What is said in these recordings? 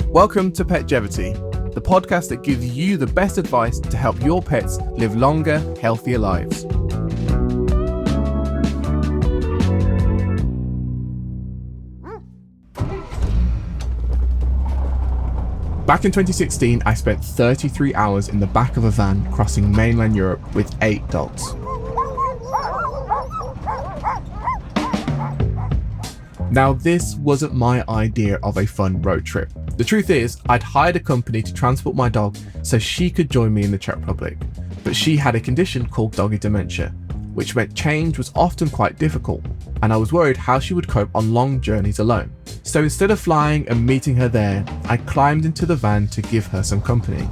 Welcome to Petgevity, the podcast that gives you the best advice to help your pets live longer, healthier lives. Back in 2016, I spent 33 hours in the back of a van crossing mainland Europe with 8 dogs. Now, this wasn't my idea of a fun road trip. The truth is, I'd hired a company to transport my dog so she could join me in the Czech Republic, but she had a condition called doggy dementia, which meant change was often quite difficult, and I was worried how she would cope on long journeys alone. So instead of flying and meeting her there, I climbed into the van to give her some company.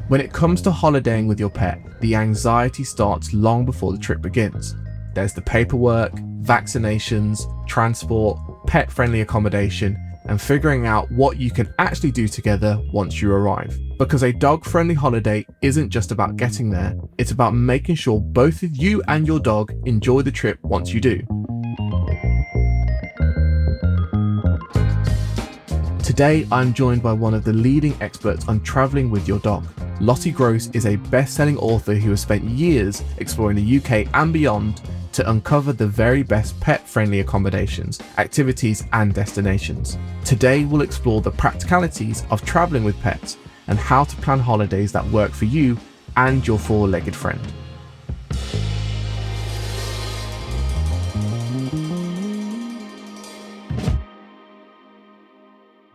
When it comes to holidaying with your pet, the anxiety starts long before the trip begins. There's the paperwork, vaccinations, transport, pet-friendly accommodation, and figuring out what you can actually do together once you arrive. Because a dog-friendly holiday isn't just about getting there, it's about making sure both you and your dog enjoy the trip once you do. Today, I'm joined by one of the leading experts on traveling with your dog. Lottie Gross is a best-selling author who has spent years exploring the UK and beyond to uncover the very best pet-friendly accommodations, activities, and destinations. Today, we'll explore the practicalities of traveling with pets and how to plan holidays that work for you and your four-legged friend.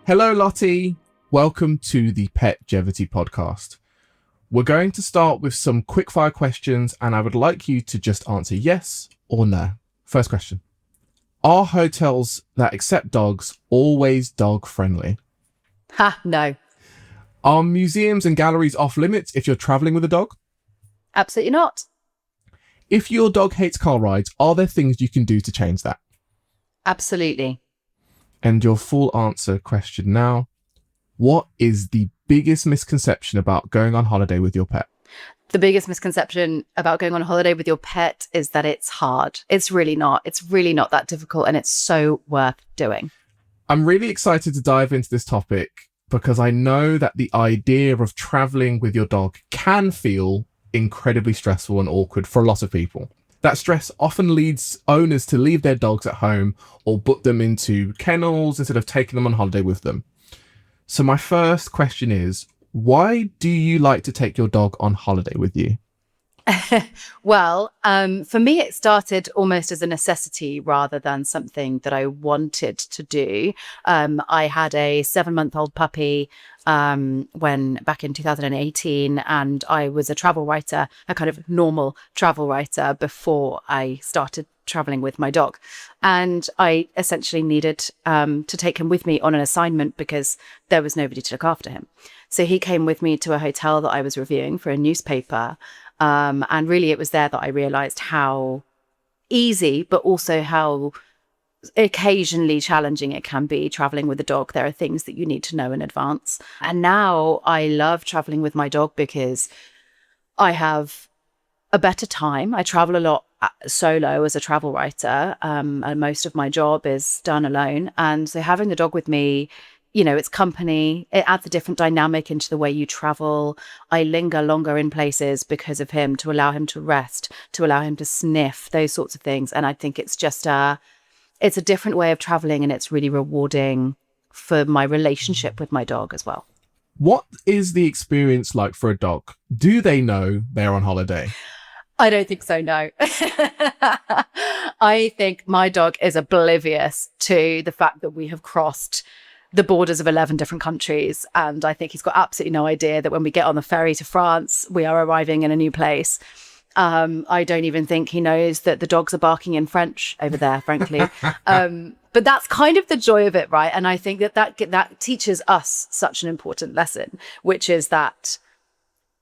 Hello, Lottie. Welcome to the Petgevity podcast. We're going to start with some quickfire questions, and I would like you to just answer yes or no. First question. Are hotels that accept dogs always dog friendly? No. Are museums and galleries off limits if you're traveling with a dog? Absolutely not. If your dog hates car rides, are there things you can do to change that? Absolutely. And your full answer question now. What is the biggest misconception about going on holiday with your pet? The biggest misconception about going on holiday with your pet is that it's hard. It's really not. It's really not that difficult, and it's so worth doing. I'm really excited to dive into this topic because I know that the idea of traveling with your dog can feel incredibly stressful and awkward for a lot of people. That stress often leads owners to leave their dogs at home or book them into kennels instead of taking them on holiday with them. So my first question is, why do you like to take your dog on holiday with you? Well, for me, it started almost as a necessity rather than something that I wanted to do. I had a 7-month-old puppy when back in 2018, and I was a travel writer, a kind of normal travel writer before I started traveling with my dog. And I essentially needed to take him with me on an assignment because there was nobody to look after him. So he came with me to a hotel that I was reviewing for a newspaper. And really, it was there that I realized how easy, but also how occasionally challenging it can be traveling with a dog. There are things that you need to know in advance. And now I love traveling with my dog because I have a better time. I travel a lot solo as a travel writer, and most of my job is done alone. And so having the dog with me, you know, it's company. It adds a different dynamic into the way you travel. I linger longer in places because of him, to allow him to rest, to allow him to sniff, those sorts of things. And I think it's just it's a different way of traveling, and it's really rewarding for my relationship with my dog as well. What is the experience like for a dog? Do they know they're on holiday? I don't think so, no. I think my dog is oblivious to the fact that we have crossed the borders of 11 different countries. And I think he's got absolutely no idea that when we get on the ferry to France, we are arriving in a new place. I don't even think he knows that the dogs are barking in French over there, frankly. But that's kind of the joy of it, right? And I think that teaches us such an important lesson, which is that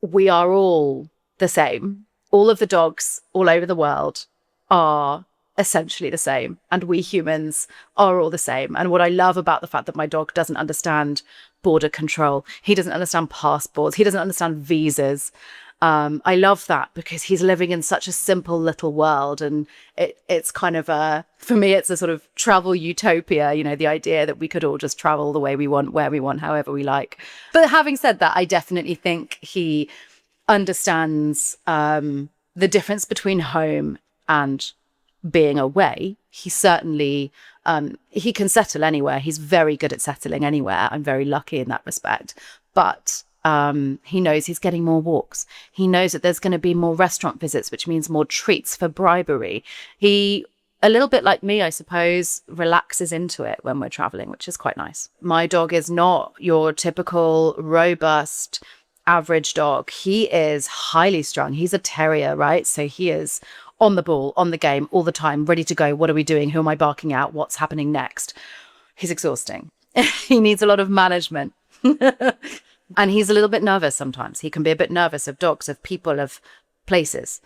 we are all the same. All of the dogs all over the world are essentially the same, and we humans are all the same. And what I love about the fact that my dog doesn't understand border control, he doesn't understand passports, he doesn't understand visas, I love that because he's living in such a simple little world, and it's kind of for me, it's a sort of travel utopia, the idea that we could all just travel the way we want, where we want, however we like. But having said that, I definitely think he understands the difference between home and being away. He certainly, he can settle anywhere. He's very good at settling anywhere. I'm very lucky in that respect. But he knows he's getting more walks. He knows that there's going to be more restaurant visits, which means more treats for bribery. He, a little bit like me, I suppose, relaxes into it when we're traveling, which is quite nice. My dog is not your typical robust average dog. He is highly strung. He's a terrier, right? So he is on the ball, on the game all the time, ready to go. What are we doing? Who am I barking at? What's happening next? He's exhausting. He needs a lot of management. And he's a little bit nervous sometimes. He can be a bit nervous of dogs, of people, of places.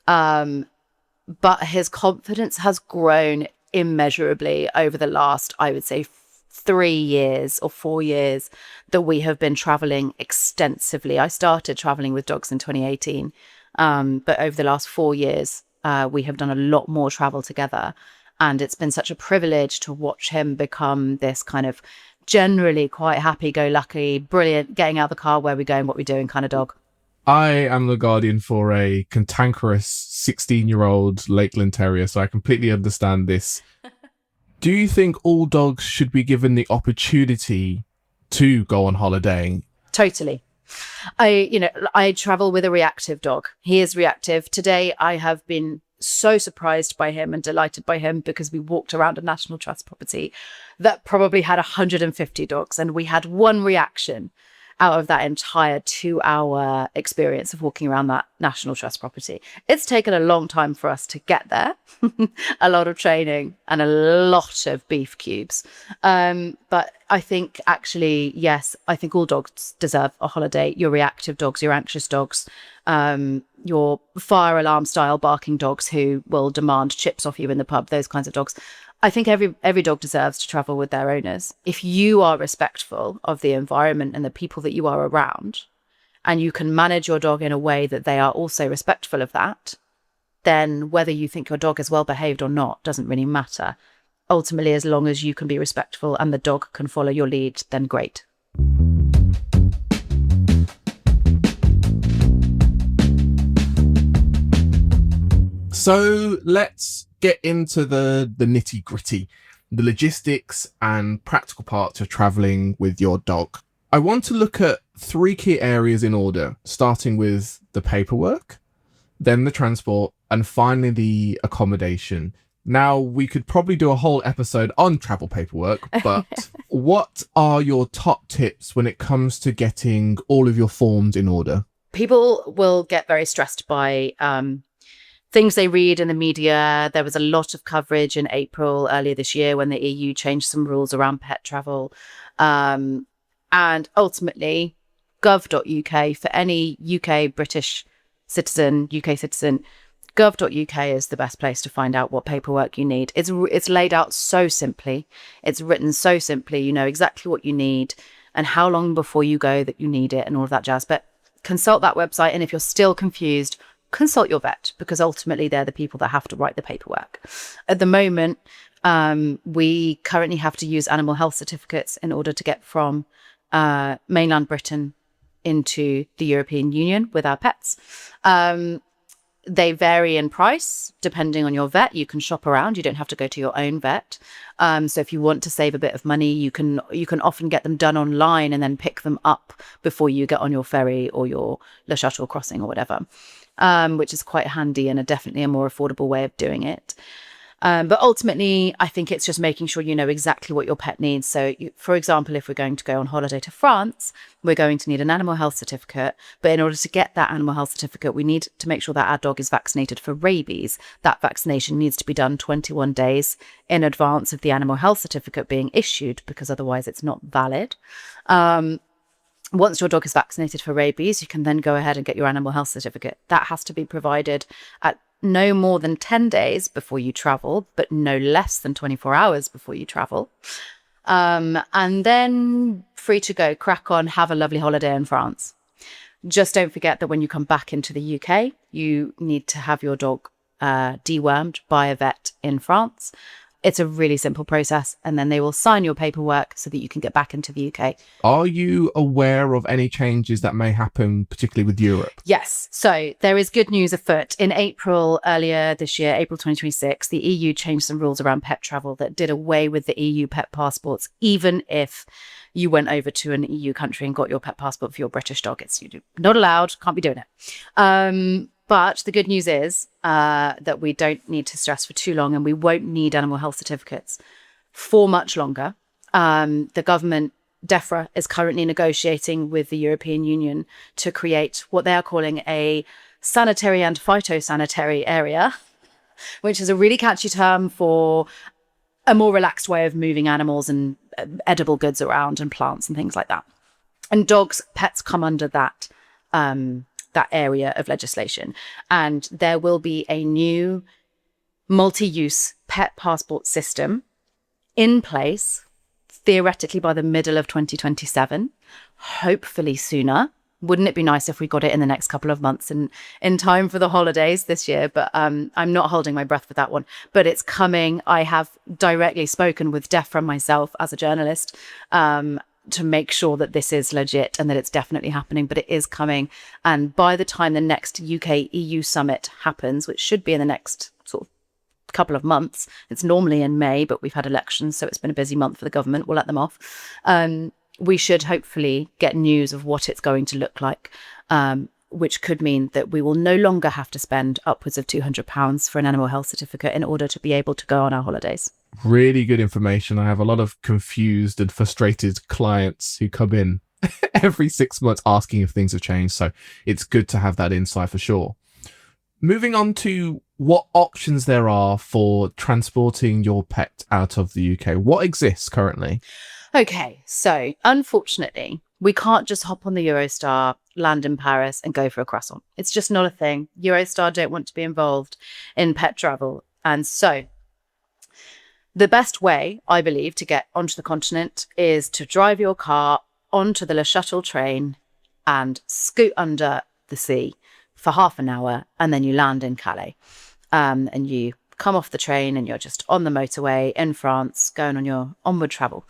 But his confidence has grown immeasurably over the last, I would say, 3 years or 4 years that we have been traveling extensively. I started traveling with dogs in 2018. But over the last 4 years, we have done a lot more travel together. And it's been such a privilege to watch him become this kind of generally quite happy-go-lucky, brilliant, getting out of the car, where we're going, what we're doing kind of dog. I am the guardian for a cantankerous 16-year-old Lakeland Terrier, so I completely understand this. Do you think all dogs should be given the opportunity to go on holiday? Totally. I travel with a reactive dog. He is reactive. Today, I have been so surprised by him and delighted by him because we walked around a National Trust property that probably had 150 dogs, and we had one reaction out of that entire 2-hour experience of walking around that National Trust property. It's taken a long time for us to get there, a lot of training and a lot of beef cubes. But I think actually, yes, I think all dogs deserve a holiday. Your reactive dogs, your anxious dogs, your fire alarm style barking dogs who will demand chips off you in the pub, those kinds of dogs. I think every dog deserves to travel with their owners. If you are respectful of the environment and the people that you are around, and you can manage your dog in a way that they are also respectful of that, then whether you think your dog is well behaved or not doesn't really matter. Ultimately, as long as you can be respectful and the dog can follow your lead, then great. So let's get into the nitty gritty, the logistics and practical parts of traveling with your dog. I want to look at 3 key areas in order, starting with the paperwork, then the transport, and finally the accommodation. Now, we could probably do a whole episode on travel paperwork, but what are your top tips when it comes to getting all of your forms in order? People will get very stressed by things they read in the media. There was a lot of coverage in April earlier this year when the EU changed some rules around pet travel. And ultimately, gov.uk, for any UK citizen, gov.uk is the best place to find out what paperwork you need. It's laid out so simply. It's written so simply. You know exactly what you need and how long before you go that you need it and all of that jazz. But consult that website. And if you're still confused, consult your vet, because ultimately they're the people that have to write the paperwork. At the moment, we currently have to use animal health certificates in order to get from mainland Britain into the European Union with our pets. They vary in price depending on your vet. You can shop around. You don't have to go to your own vet. So if you want to save a bit of money, you can often get them done online and then pick them up before you get on your ferry or your Le Shuttle crossing or whatever, which is quite handy and definitely a more affordable way of doing it. But ultimately, I think it's just making sure you know exactly what your pet needs. So, for example, if we're going to go on holiday to France, we're going to need an animal health certificate. But in order to get that animal health certificate, we need to make sure that our dog is vaccinated for rabies. That vaccination needs to be done 21 days in advance of the animal health certificate being issued, because otherwise it's not valid. Once your dog is vaccinated for rabies, you can then go ahead and get your animal health certificate. That has to be provided at no more than 10 days before you travel, but no less than 24 hours before you travel. And then free to go, crack on, have a lovely holiday in France. Just don't forget that when you come back into the UK, you need to have your dog dewormed by a vet in France. It's a really simple process, and then they will sign your paperwork so that you can get back into the UK. Are you aware of any changes that may happen, particularly with Europe? Yes. So there is good news afoot. In April earlier this year, April 2026, the EU changed some rules around pet travel that did away with the EU pet passports, even if you went over to an EU country and got your pet passport for your British dog. It's not allowed, can't be doing it. But the good news is that we don't need to stress for too long, and we won't need animal health certificates for much longer. The government, DEFRA, is currently negotiating with the European Union to create what they are calling a sanitary and phytosanitary area, which is a really catchy term for a more relaxed way of moving animals and edible goods around and plants and things like that. And dogs, pets come under that area of legislation. And there will be a new multi-use pet passport system in place, theoretically by the middle of 2027, hopefully sooner. Wouldn't it be nice if we got it in the next couple of months and in time for the holidays this year? But I'm not holding my breath for that one. But it's coming. I have directly spoken with DEFRA myself as a journalist to make sure that this is legit and that it's definitely happening, but it is coming. And by the time the next UK EU summit happens, which should be in the next sort of couple of months, it's normally in May, but we've had elections, so it's been a busy month for the government. We'll let them off. We should hopefully get news of what it's going to look like, which could mean that we will no longer have to spend upwards of £200 for an animal health certificate in order to be able to go on our holidays. Really good information. I have a lot of confused and frustrated clients who come in every 6 months asking if things have changed. So it's good to have that insight for sure. Moving on to what options there are for transporting your pet out of the UK. What exists currently? Okay, so unfortunately, we can't just hop on the Eurostar, land in Paris and go for a croissant. It's just not a thing. Eurostar don't want to be involved in pet travel. And so the best way, I believe, to get onto the continent is to drive your car onto the Le Shuttle train and scoot under the sea for half an hour, and then you land in Calais. And you come off the train and you're just on the motorway in France, going on your onward travel.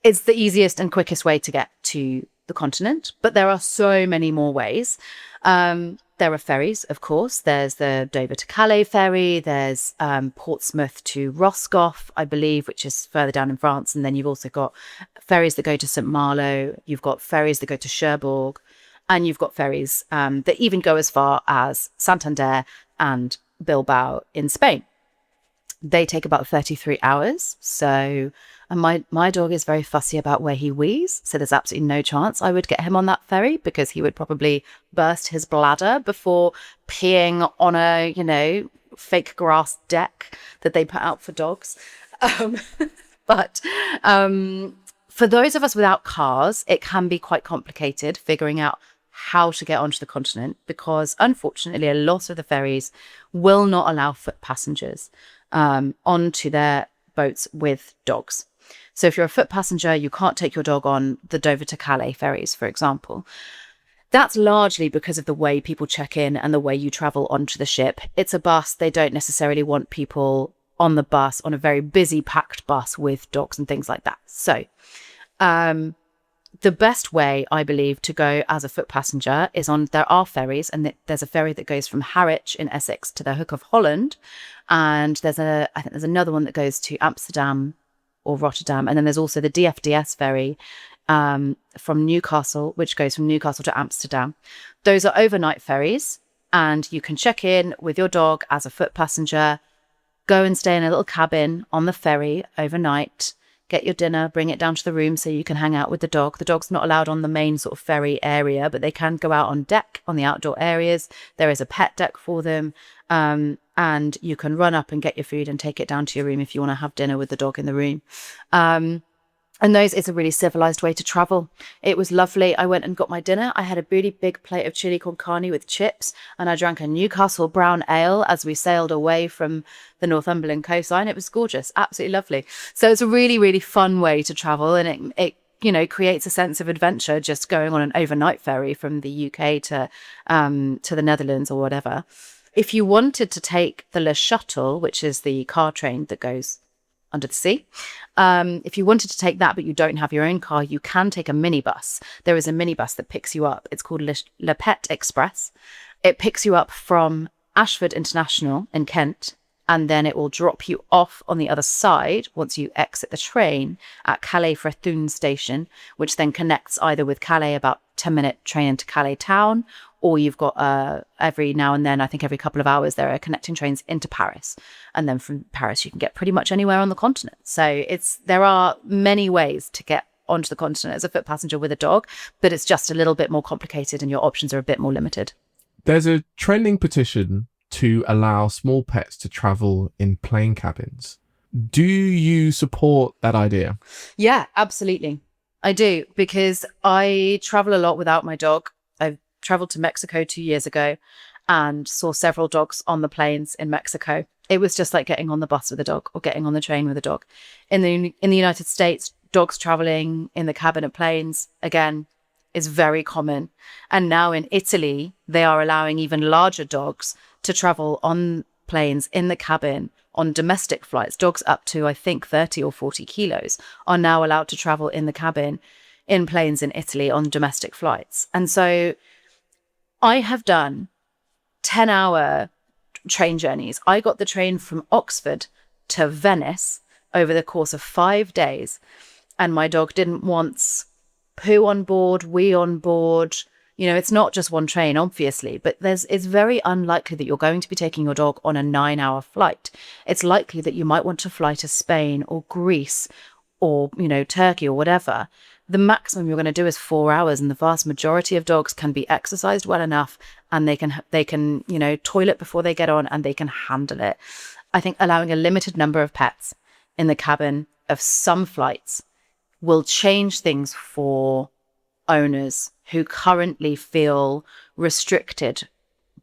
It's the easiest and quickest way to get to the continent, but there are so many more ways. There are ferries, of course. There's the Dover to Calais ferry. There's Portsmouth to Roscoff, I believe, which is further down in France. And then you've also got ferries that go to St. Malo. You've got ferries that go to Cherbourg. And you've got ferries that even go as far as Santander and Bilbao in Spain. They take about 33 hours. So my dog is very fussy about where he wheezes. So there's absolutely no chance I would get him on that ferry, because he would probably burst his bladder before peeing on a, fake grass deck that they put out for dogs. But for those of us without cars, it can be quite complicated figuring out how to get onto the continent, because unfortunately a lot of the ferries will not allow foot passengers onto their boats with dogs. So if you're a foot passenger, you can't take your dog on the Dover to Calais ferries, for example. That's largely because of the way people check in and the way you travel onto the ship. It's a bus. They don't necessarily want people on the bus, on a very busy, packed bus with dogs and things like that. So the best way, I believe, to go as a foot passenger is there are ferries, and there's a ferry that goes from Harwich in Essex to the Hook of Holland. And I think there's another one that goes to Amsterdam or Rotterdam. And then there's also the DFDS ferry from Newcastle, which goes from Newcastle to Amsterdam. Those are overnight ferries, and you can check in with your dog as a foot passenger, go and stay in a little cabin on the ferry overnight, get your dinner, bring it down to the room so you can hang out with the dog. The dog's not allowed on the main sort of ferry area, but they can go out on deck on the outdoor areas. There is a pet deck for them. And you can run up and get your food and take it down to your room if you want to have dinner with the dog in the room. And it's a really civilized way to travel. It was lovely. I went and got my dinner. I had a really big plate of chili con carne with chips, and I drank a Newcastle brown ale as we sailed away from the Northumberland coastline. It was gorgeous, absolutely lovely. So it's a really, really fun way to travel, and it creates a sense of adventure just going on an overnight ferry from the UK to the Netherlands or whatever. If you wanted to take the Le Shuttle, which is the car train that goes under the sea, if you wanted to take that but you don't have your own car, you can take a minibus. There is a minibus that picks you up. It's called Le Pet Express. It picks you up from Ashford International in Kent, and then it will drop you off on the other side once you exit the train at Calais Fréthun station, which then connects either with Calais, about 10-minute train into Calais town, or you've got every now and then, I think every couple of hours, there are connecting trains into Paris. And then from Paris, you can get pretty much anywhere on the continent. So there are many ways to get onto the continent as a foot passenger with a dog, but it's just a little bit more complicated and your options are a bit more limited. There's a trending petition to allow small pets to travel in plane cabins. Do you support that idea? Yeah, absolutely. I do, because I travel a lot without my dog. I traveled to Mexico 2 years ago and saw several dogs on the planes in Mexico. It was just like getting on the bus with a dog or getting on the train with a dog. In the United States, dogs traveling in the cabin of planes, again, is very common. And now in Italy, they are allowing even larger dogs to travel on planes in the cabin on domestic flights. Dogs up to, I think, 30 or 40 kilos are now allowed to travel in the cabin in planes in Italy on domestic flights. And so I have done 10-hour train journeys. I got the train from Oxford to Venice over the course of 5 days, and my dog didn't once poo on board, wee on board. It's not just one train, obviously, but it's very unlikely that you're going to be taking your dog on a 9-hour flight. It's likely that you might want to fly to Spain or Greece or, Turkey or whatever. The maximum you're going to do is 4 hours, and the vast majority of dogs can be exercised well enough, and they can, toilet before they get on, and they can handle it. I think allowing a limited number of pets in the cabin of some flights will change things for owners who currently feel restricted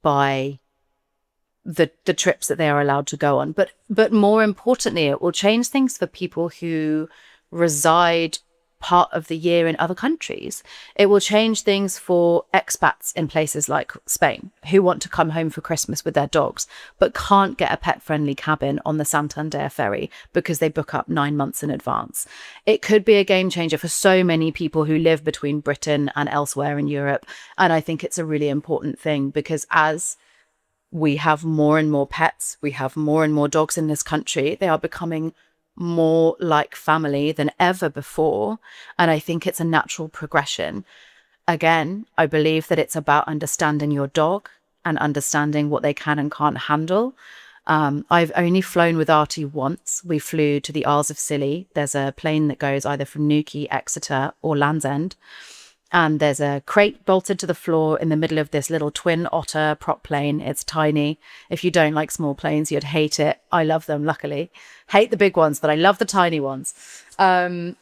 by the trips that they are allowed to go on. But more importantly, it will change things for people who reside part of the year in other countries. It will change things for expats in places like Spain who want to come home for Christmas with their dogs, but can't get a pet-friendly cabin on the Santander ferry because they book up 9 months in advance. It could be a game changer for so many people who live between Britain and elsewhere in Europe. And I think it's a really important thing, because as we have more and more pets, we have more and more dogs in this country, they are becoming more like family than ever before. And I think it's a natural progression. Again, I believe that it's about understanding your dog and understanding what they can and can't handle. I've only flown with Artie once. We flew to the Isles of Scilly. There's a plane that goes either from Newquay, Exeter or Land's End. And there's a crate bolted to the floor in the middle of this little twin otter prop plane. It's tiny. If you don't like small planes, you'd hate it. I love them, luckily. Hate the big ones, but I love the tiny ones. But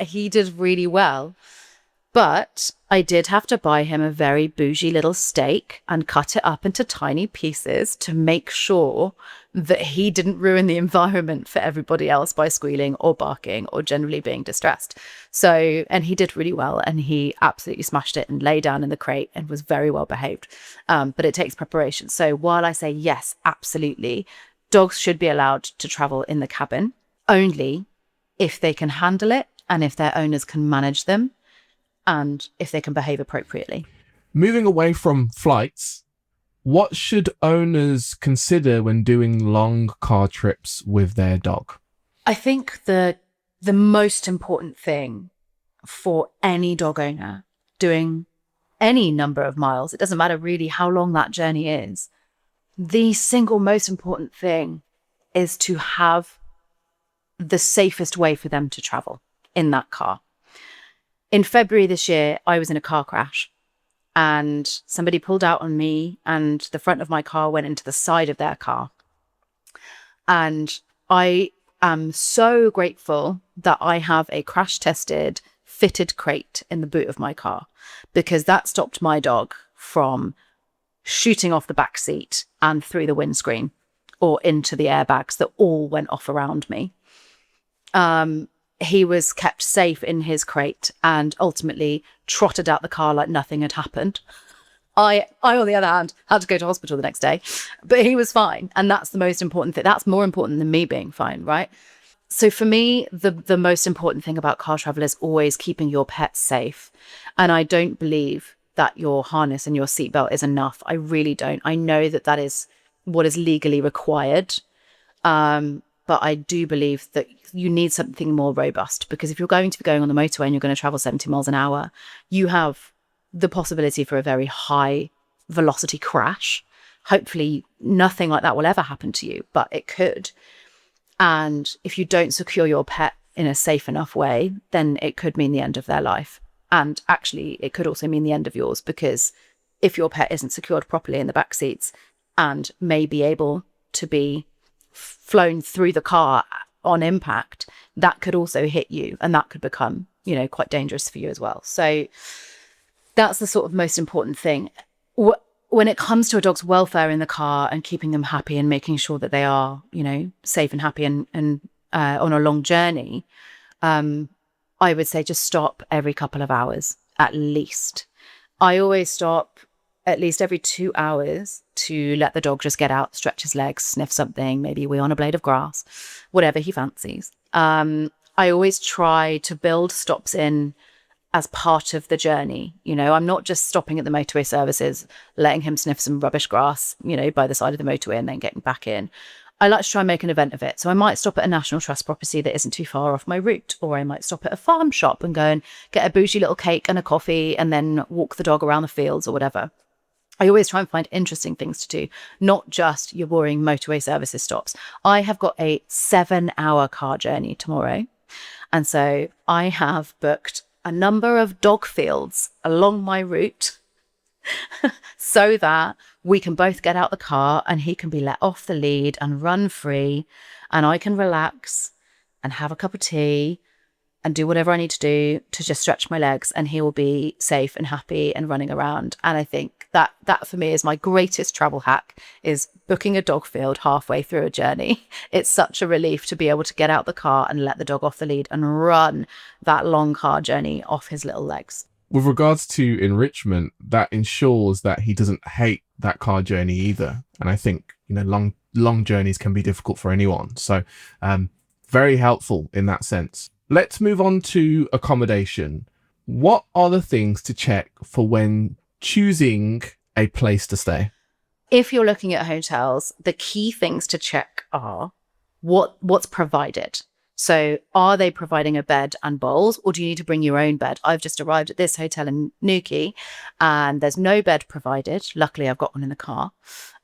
he did really well. But I did have to buy him a very bougie little steak and cut it up into tiny pieces to make sure that he didn't ruin the environment for everybody else by squealing or barking or generally being distressed. So, and he did really well, and he absolutely smashed it and lay down in the crate and was very well behaved. But it takes preparation. So while I say yes, absolutely, dogs should be allowed to travel in the cabin only if they can handle it and if their owners can manage them, and if they can behave appropriately. Moving away from flights, what should owners consider when doing long car trips with their dog? I think the most important thing for any dog owner doing any number of miles, it doesn't matter really how long that journey is, the single most important thing is to have the safest way for them to travel in that car. In February this year, I was in a car crash and somebody pulled out on me and the front of my car went into the side of their car. And I am so grateful that I have a crash tested, fitted crate in the boot of my car, because that stopped my dog from shooting off the back seat and through the windscreen or into the airbags that all went off around me. he was kept safe in his crate and ultimately trotted out the car like nothing had happened. I, on the other hand, had to go to hospital the next day, but he was fine. And that's the most important thing. That's more important than me being fine, right? So for me, the most important thing about car travel is always keeping your pet safe. And I don't believe that your harness and your seatbelt is enough. I really don't. I know that that is what is legally required. But I do believe that you need something more robust, because if you're going to be going on the motorway and you're going to travel 70 miles an hour, you have the possibility for a very high velocity crash. Hopefully nothing like that will ever happen to you, but it could. And if you don't secure your pet in a safe enough way, then it could mean the end of their life. And actually, it could also mean the end of yours, because if your pet isn't secured properly in the back seats and may be able to be flown through the car on impact, that could also hit you, and that could become, quite dangerous for you as well. So that's the sort of most important thing. When it comes to a dog's welfare in the car and keeping them happy and making sure that they are, safe and happy and on a long journey, I would say just stop every couple of hours, at least. I always stop at least every 2 hours to let the dog just get out, stretch his legs, sniff something, maybe wee on a blade of grass, whatever he fancies. I always try to build stops in as part of the journey. I'm not just stopping at the motorway services, letting him sniff some rubbish grass, by the side of the motorway and then getting back in. I like to try and make an event of it. So I might stop at a National Trust property that isn't too far off my route, or I might stop at a farm shop and go and get a bougie little cake and a coffee and then walk the dog around the fields or whatever. I always try and find interesting things to do, not just your boring motorway services stops. I have got a 7-hour car journey tomorrow. And so I have booked a number of dog fields along my route so that we can both get out the car and he can be let off the lead and run free, and I can relax and have a cup of tea and do whatever I need to do to just stretch my legs, and he will be safe and happy and running around. And I think that for me is my greatest travel hack, is booking a dog field halfway through a journey. It's such a relief to be able to get out the car and let the dog off the lead and run that long car journey off his little legs. With regards to enrichment, that ensures that he doesn't hate that car journey either. And I think, long journeys can be difficult for anyone. So very helpful in that sense. Let's move on to accommodation. What are the things to check for when choosing a place to stay? If you're looking at hotels, the key things to check are what's provided. So are they providing a bed and bowls, or do you need to bring your own bed? I've just arrived at this hotel in Newquay and there's no bed provided. Luckily, I've got one in the car.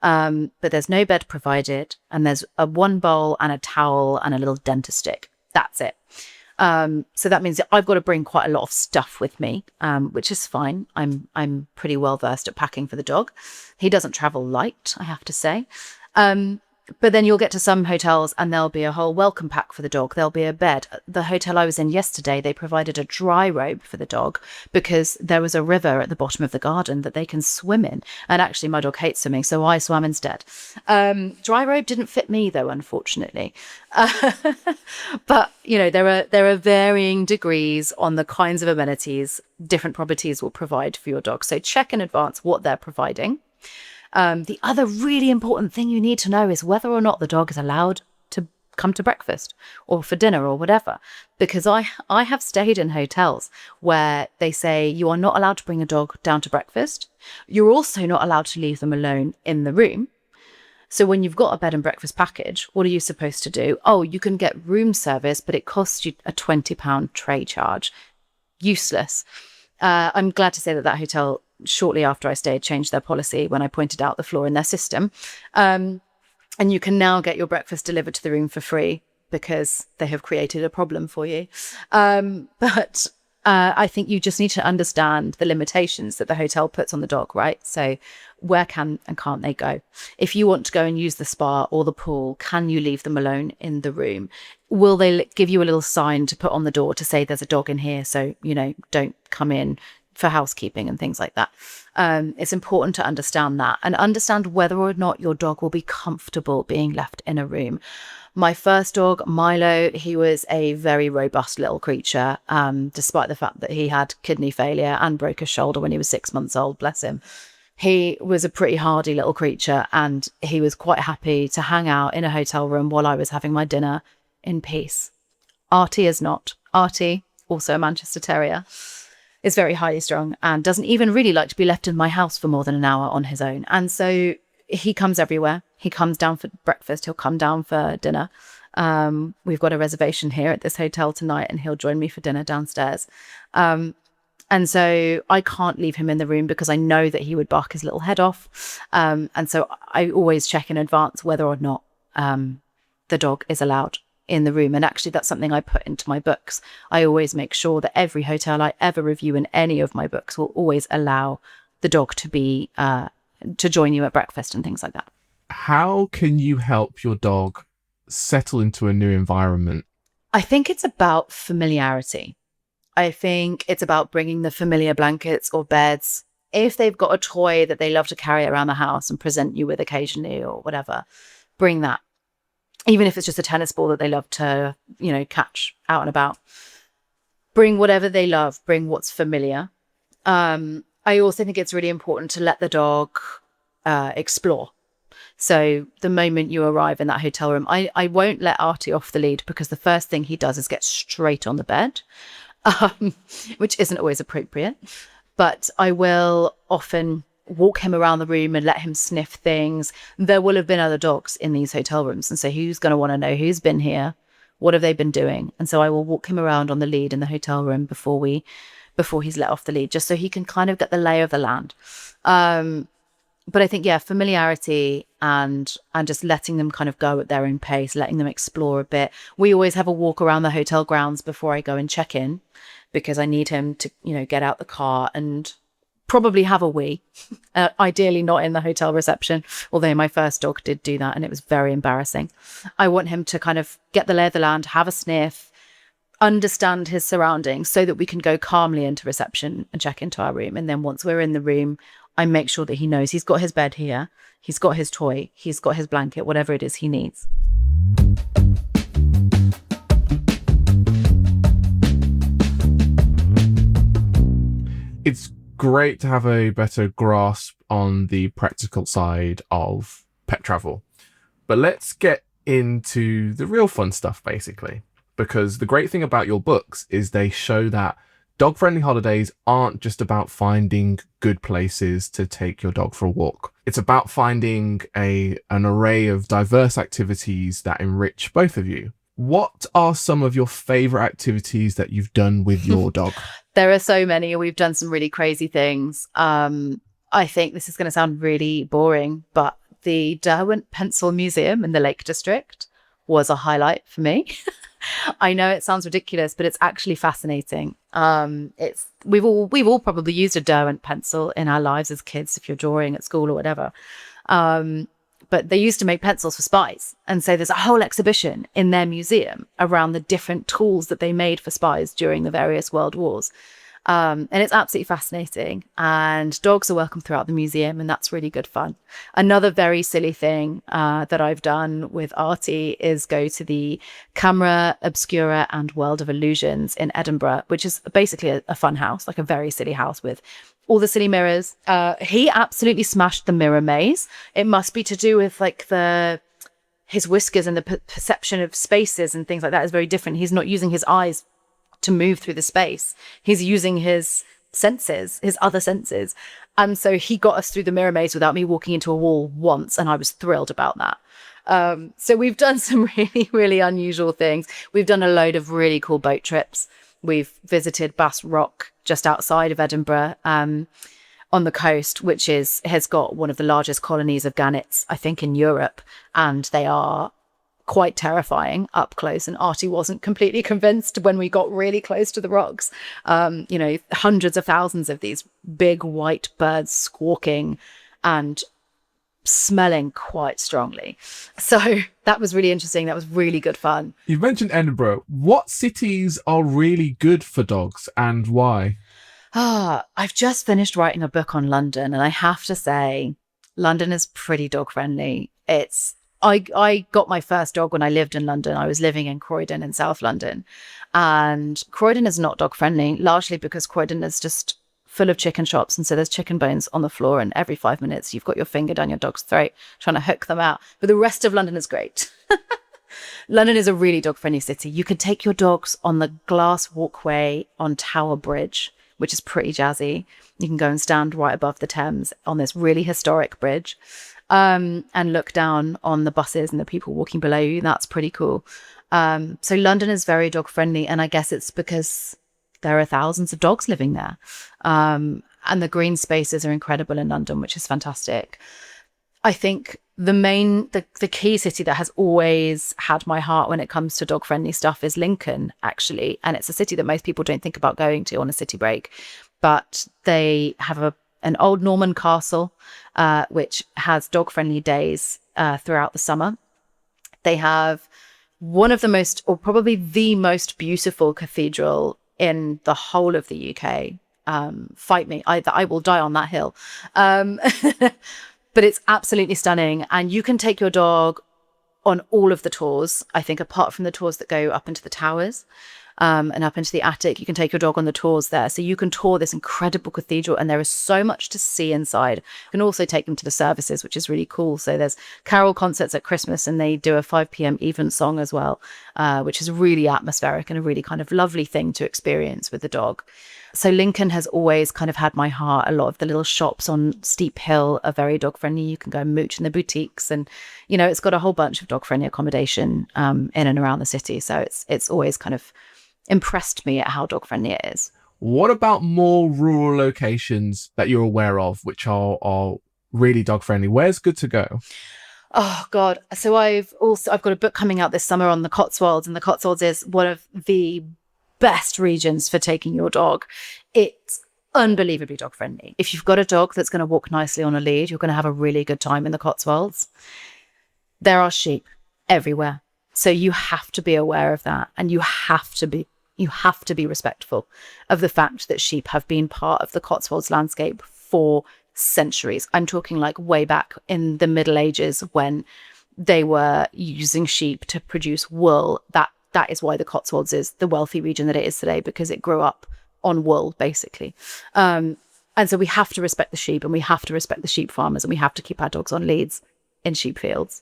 But there's no bed provided, and there's a one bowl and a towel and a little dentist stick. That's it. So that means that I've got to bring quite a lot of stuff with me, which is fine. I'm pretty well versed at packing for the dog. He doesn't travel light, I have to say. But then you'll get to some hotels and there'll be a whole welcome pack for the dog. There'll be a bed. The hotel I was in yesterday, they provided a dry robe for the dog because there was a river at the bottom of the garden that they can swim in. And actually my dog hates swimming, so I swam instead. Dry robe didn't fit me though, unfortunately. But there are varying degrees on the kinds of amenities different properties will provide for your dog. So check in advance what they're providing. The other really important thing you need to know is whether or not the dog is allowed to come to breakfast or for dinner or whatever. Because I have stayed in hotels where they say you are not allowed to bring a dog down to breakfast. You're also not allowed to leave them alone in the room. So when you've got a bed and breakfast package, what are you supposed to do? Oh, you can get room service, but it costs you a £20 tray charge. Useless. I'm glad to say that hotel, shortly after I stayed, changed their policy when I pointed out the flaw in their system. And you can now get your breakfast delivered to the room for free because they have created a problem for you. But I think you just need to understand the limitations that the hotel puts on the dog, right? So where can and can't they go? If you want to go and use the spa or the pool, can you leave them alone in the room? Will they give you a little sign to put on the door to say there's a dog in here, so, don't come in for housekeeping and things like that? It's important to understand that and understand whether or not your dog will be comfortable being left in a room. My first dog, Milo, he was a very robust little creature, despite the fact that he had kidney failure and broke his shoulder when he was 6 months old, bless him. He was a pretty hardy little creature, and he was quite happy to hang out in a hotel room while I was having my dinner in peace. Artie is not. Artie, also a Manchester Terrier, is very highly strung and doesn't even really like to be left in my house for more than an hour on his own. And so he comes everywhere. He comes down for breakfast. He'll come down for dinner. We've got a reservation here at this hotel tonight, and he'll join me for dinner downstairs. And so I can't leave him in the room because I know that he would bark his little head off. And so I always check in advance whether or not the dog is allowed in the room. And actually, that's something I put into my books. I always make sure that every hotel I ever review in any of my books will always allow the dog to be to join you at breakfast and things like that. How can you help your dog settle into a new environment? I think it's about familiarity. I think it's about bringing the familiar blankets or beds. If they've got a toy that they love to carry around the house and present you with occasionally or whatever, bring that. Even if it's just a tennis ball that they love to, catch out and about. Bring whatever they love. Bring what's familiar. I also think it's really important to let the dog explore. So the moment you arrive in that hotel room, I won't let Artie off the lead because the first thing he does is get straight on the bed, which isn't always appropriate. But I will often walk him around the room and let him sniff things. There will have been other dogs in these hotel rooms. And so who's going to want to know who's been here? What have they been doing? And so I will walk him around on the lead in the hotel room before he's let off the lead, just so he can kind of get the lay of the land. But I think, familiarity and just letting them kind of go at their own pace, letting them explore a bit. We always have a walk around the hotel grounds before I go and check in because I need him to, get out the car and probably have a wee. Ideally not in the hotel reception, although my first dog did do that and it was very embarrassing. I want him to kind of get the lay of the land, have a sniff, understand his surroundings so that we can go calmly into reception and check into our room. And then once we're in the room, I make sure that he knows he's got his bed here, he's got his toy, he's got his blanket, whatever it is he needs. It's great to have a better grasp on the practical side of pet travel. But let's get into the real fun stuff, basically. Because the great thing about your books is they show that dog-friendly holidays aren't just about finding good places to take your dog for a walk. It's about finding an array of diverse activities that enrich both of you. What are some of your favorite activities that you've done with your dog? There are so many. We've done some really crazy things. I think this is going to sound really boring, but the Derwent Pencil Museum in the Lake District was a highlight for me. I know it sounds ridiculous, but it's actually fascinating. We've all probably used a Derwent pencil in our lives as kids, if you're drawing at school or whatever. But they used to make pencils for spies. And so there's a whole exhibition in their museum around the different tools that they made for spies during the various world wars. And it's absolutely fascinating. And dogs are welcome throughout the museum, and that's really good fun. Another very silly thing that I've done with Artie is go to the Camera Obscura and World of Illusions in Edinburgh, which is basically a fun house, like a very silly house with all the silly mirrors. He absolutely smashed the mirror maze. It must be to do with like his whiskers and the perception of spaces and things like that is very different. He's not using his eyes to move through the space. He's using his senses, his other senses. And so he got us through the mirror maze without me walking into a wall once, and I was thrilled about that. So we've done some really, really unusual things. We've done a load of really cool boat trips. We've visited Bass Rock just outside of Edinburgh on the coast, which has got one of the largest colonies of gannets, I think, in Europe. And they are quite terrifying up close, and Artie wasn't completely convinced when we got really close to the rocks. Hundreds of thousands of these big white birds squawking and smelling quite strongly. So that was really interesting. That was really good fun. You've mentioned Edinburgh. What cities are really good for dogs and why? I've just finished writing a book on London, and I have to say London is pretty dog friendly. It's I got my first dog when I lived in London. I was living in Croydon in South London. And Croydon is not dog friendly, largely because Croydon is just full of chicken shops. And so there's chicken bones on the floor. And every 5 minutes, you've got your finger down your dog's throat trying to hook them out. But the rest of London is great. London is a really dog friendly city. You can take your dogs on the glass walkway on Tower Bridge, which is pretty jazzy. You can go and stand right above the Thames on this really historic bridge. And look down on the buses and the people walking below you. That's pretty cool. So London is very dog friendly. And I guess it's because there are thousands of dogs living there. And the green spaces are incredible in London, which is fantastic. I think the key city that has always had my heart when it comes to dog friendly stuff is Lincoln, actually. And it's a city that most people don't think about going to on a city break. But they have an old Norman castle, which has dog-friendly days throughout the summer. They have one of the most, or probably the most beautiful cathedral in the whole of the UK. Fight me, I will die on that hill. But it's absolutely stunning. And you can take your dog on all of the tours, I think, apart from the tours that go up into the towers. And up into the attic. You can take your dog on the tours there. So you can tour this incredible cathedral, and there is so much to see inside. You can also take them to the services, which is really cool. So there's carol concerts at Christmas, and they do a 5 p.m. evensong as well, which is really atmospheric and a really kind of lovely thing to experience with the dog. So Lincoln has always kind of had my heart. A lot of the little shops on Steep Hill are very dog friendly. You can go and mooch in the boutiques, and it's got a whole bunch of dog friendly accommodation in and around the city. So it's always kind of impressed me at how dog friendly it is. What about more rural locations that you're aware of, which are really dog friendly? Where's good to go? Oh God. So I've got a book coming out this summer on the Cotswolds, and the Cotswolds is one of the best regions for taking your dog. It's unbelievably dog friendly. If you've got a dog that's going to walk nicely on a lead, you're going to have a really good time in the Cotswolds. There are sheep everywhere. So you have to be aware of that, and you have to be respectful of the fact that sheep have been part of the Cotswolds landscape for centuries. I'm talking like way back in the Middle Ages when they were using sheep to produce wool. That is why the Cotswolds is the wealthy region that it is today, because it grew up on wool, basically. And so we have to respect the sheep, and we have to respect the sheep farmers, and we have to keep our dogs on leads in sheep fields.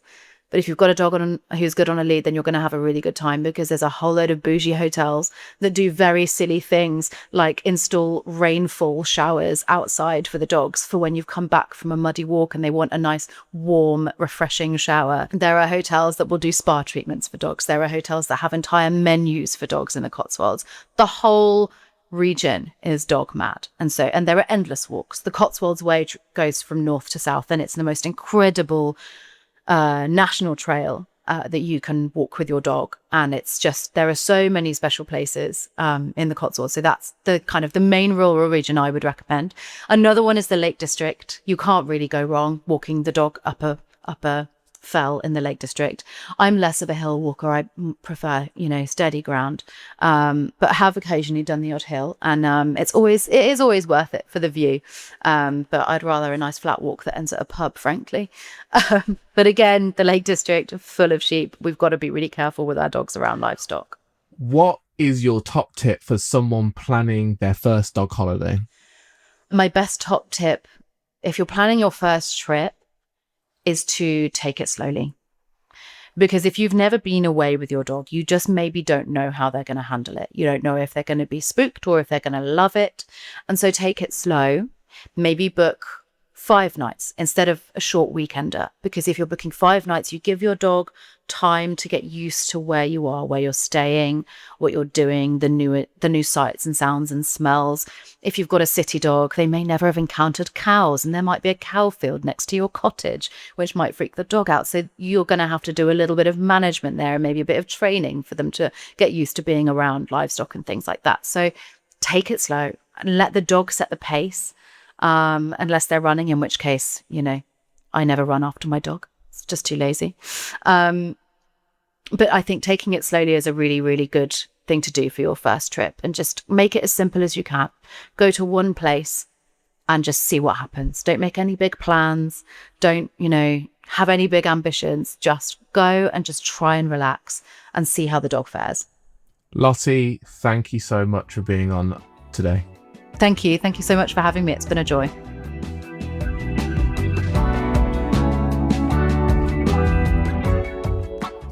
But if you've got a dog who's good on a lead, then you're going to have a really good time, because there's a whole load of bougie hotels that do very silly things like install rainfall showers outside for the dogs for when you've come back from a muddy walk and they want a nice, warm, refreshing shower. There are hotels that will do spa treatments for dogs. There are hotels that have entire menus for dogs in the Cotswolds. The whole region is dog mad. And there are endless walks. The Cotswolds Way goes from north to south, and it's the most incredible national trail that you can walk with your dog. And it's just, there are so many special places in the Cotswolds. So that's the kind of the main rural region I would recommend. Another one is the Lake District. You can't really go wrong walking the dog up a fell in the Lake District. I'm less of a hill walker. I prefer, steady ground. But I have occasionally done the odd hill, and it is always worth it for the view. But I'd rather a nice flat walk that ends at a pub, frankly. But again, the Lake District, full of sheep. We've got to be really careful with our dogs around livestock. What is your top tip for someone planning their first dog holiday? My best top tip, if you're planning your first trip, is to take it slowly. Because if you've never been away with your dog, you just maybe don't know how they're going to handle it. You don't know if they're going to be spooked or if they're going to love it. And so take it slow. Maybe book 5 nights instead of a short weekender. Because if you're booking 5 nights, you give your dog time to get used to where you are, where you're staying, what you're doing, the new sights and sounds and smells. If you've got a city dog, they may never have encountered cows, and there might be a cow field next to your cottage, which might freak the dog out. So you're going to have to do a little bit of management there, and maybe a bit of training for them to get used to being around livestock and things like that. So take it slow and let the dog set the pace, unless they're running, in which case, I never run after my dog. It's just too lazy. But I think taking it slowly is a really, really good thing to do for your first trip, and just make it as simple as you can. Go to one place and just see what happens. Don't make any big plans. Don't, have any big ambitions. Just go and just try and relax and see how the dog fares. Lottie, thank you so much for being on today. Thank you. Thank you so much for having me. It's been a joy.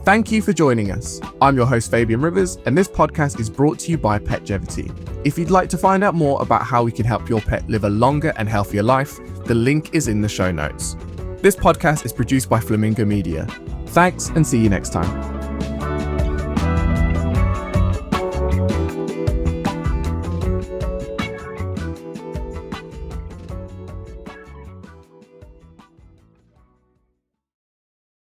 Thank you for joining us. I'm your host, Fabian Rivers, and this podcast is brought to you by Petgevity. If you'd like to find out more about how we can help your pet live a longer and healthier life, the link is in the show notes. This podcast is produced by Flamingo Media. Thanks, and see you next time.